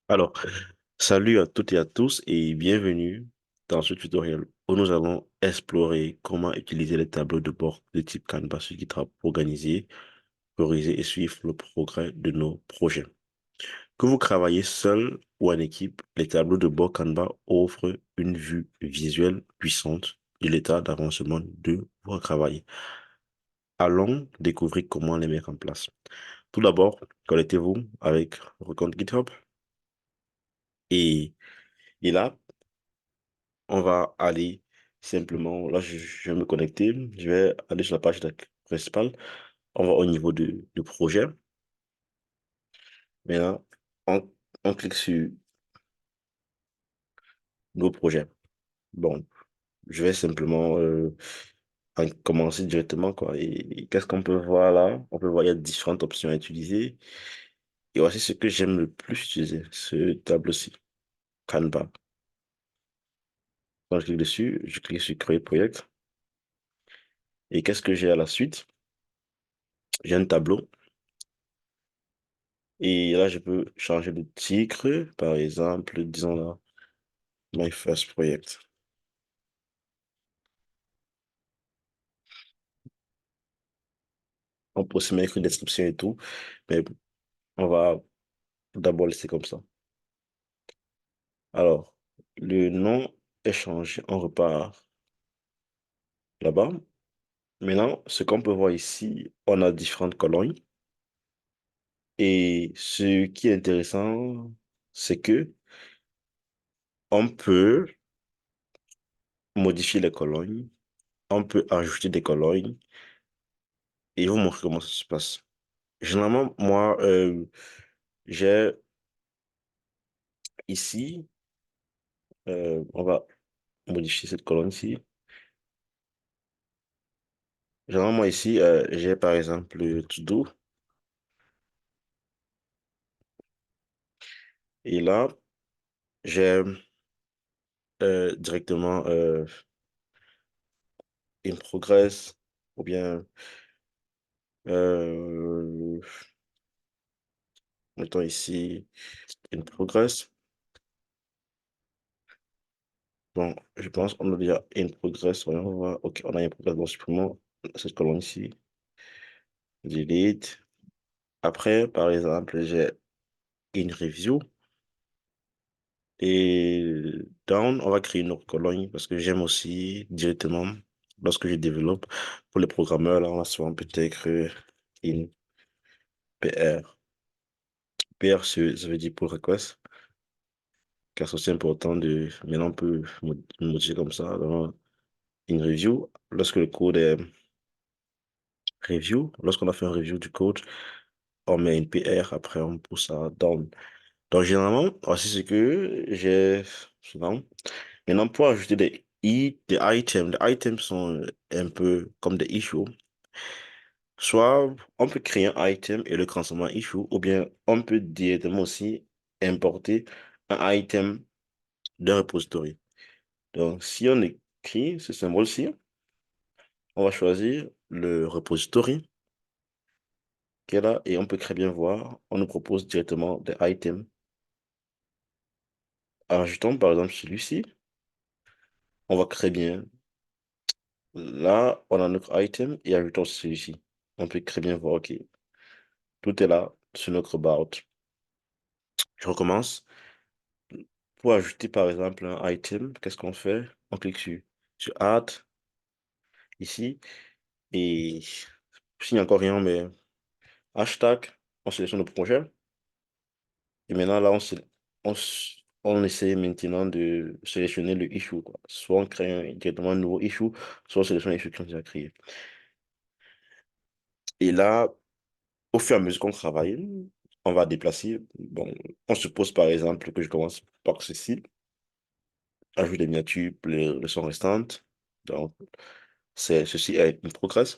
Alors, salut à toutes et à tous et bienvenue dans ce tutoriel où nous allons explorer comment utiliser les tableaux de bord de type Canvas sur GitHub pour organiser, prioriser et suivre le progrès de nos projets. Que vous travaillez seul ou en équipe, les tableaux de bord Canva offrent une vue visuelle puissante de l'état d'avancement de votre travail. Allons découvrir comment les mettre en place. Tout d'abord, connectez-vous avec votre compte GitHub et, et là, on va aller simplement, là je vais me connecter, je vais aller sur la page principale, on va au niveau du projet. Maintenant, on, on clique sur nos projets. Bon, je vais simplement commencer directement, quoi. Et qu'est-ce qu'on peut voir là? On peut voir, il y a différentes options à utiliser. Et voici ce que j'aime le plus utiliser, ce tableau-ci, Canva. Quand je clique dessus, je clique sur Créer project. Et qu'est-ce que j'ai à la suite? J'ai un tableau. Et là, je peux changer de titre, par exemple, disons là, My First Project. On peut aussi mettre une description et tout, mais on va d'abord laisser comme ça. Alors, le nom est changé, on repart là-bas. Maintenant, ce qu'on peut voir ici, on a différentes colonnes. Et ce qui est intéressant, c'est que on peut modifier les colonnes, on peut ajouter des colonnes et vous montrer comment ça se passe. Généralement, moi, j'ai ici, on va modifier cette colonne-ci. Généralement, ici, j'ai par exemple le to-do. Et là, j'ai directement in progress ou bien, euh, mettons ici in progress. Bon, je pense qu'on a déjà in progress. Voyons voir. OK, on a in progress. Bon, supprimons cette colonne ici. Delete. Après, par exemple, j'ai in review. Et down, on va créer une autre colonne parce que j'aime aussi directement, lorsque je développe, pour les programmeurs, là, on va souvent peut-être in PR. PR, ça veut dire pull request, car c'est aussi important de, maintenant on peut modifier comme ça, dans in review, lorsque le code est review, lorsqu'on a fait un review du code, on met une PR, après on pousse ça down. Donc généralement, voici ce que j'ai souvent. Maintenant, pour ajouter des items, les items sont un peu comme des issues. Soit on peut créer un item et le transformer en issue, ou bien on peut directement aussi importer un item d'un repository. Donc, si on écrit ce symbole-ci, on va choisir le repository qui est là et on peut très bien voir, on nous propose directement des items. Ajoutons par exemple celui-ci, on va très bien. Là, on a notre item et ajoutons celui-ci. On peut très bien voir, OK, tout est là sur notre board. Je recommence. Pour ajouter par exemple un item, qu'est-ce qu'on fait? On clique sur Add ici et s'il n'y a encore rien, mais hashtag, on sélectionne le projet. Et maintenant, là, on essaie maintenant de sélectionner le issue, quoi. Soit on crée directement un nouveau issue, soit on sélectionne l'issue qu'on a déjà créé. Et là, au fur et à mesure qu'on travaille, on va déplacer. Bon, on suppose par exemple que je commence par ceci, ajoute des miniatures, les leçons restantes. Donc, ceci est une progress.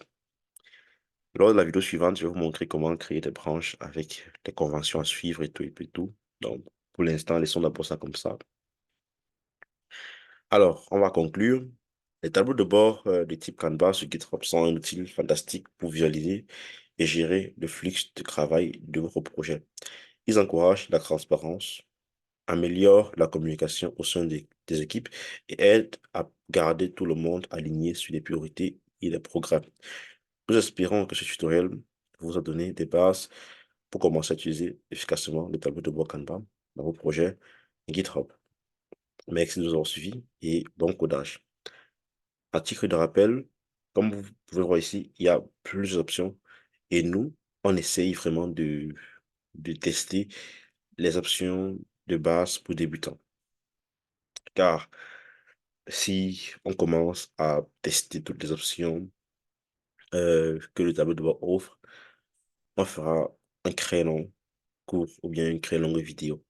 Lors de la vidéo suivante, je vais vous montrer comment créer des branches avec des conventions à suivre et puis tout. Donc, pour l'instant, laissons d'abord ça comme ça. Alors, on va conclure. Les tableaux de bord de type Canva sur GitHub sont un outil fantastique pour visualiser et gérer le flux de travail de vos projets. Ils encouragent la transparence, améliore la communication au sein des équipes et aide à garder tout le monde aligné sur les priorités et les programmes. Nous espérons que ce tutoriel vous a donné des bases pour commencer à utiliser efficacement le tableau de bord Kanban dans vos projets GitHub. Merci de nous avoir suivis et bon codage. À titre de rappel, comme vous pouvez voir ici, il y a plusieurs options et nous, on essaye vraiment de tester les options de base pour débutants. Car si on commence à tester toutes les options que le tableau de bord offre, on fera un très long cours ou bien une très longue vidéo.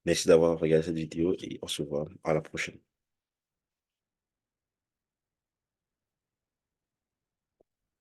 Merci d'avoir regardé cette vidéo et on se voit à la prochaine.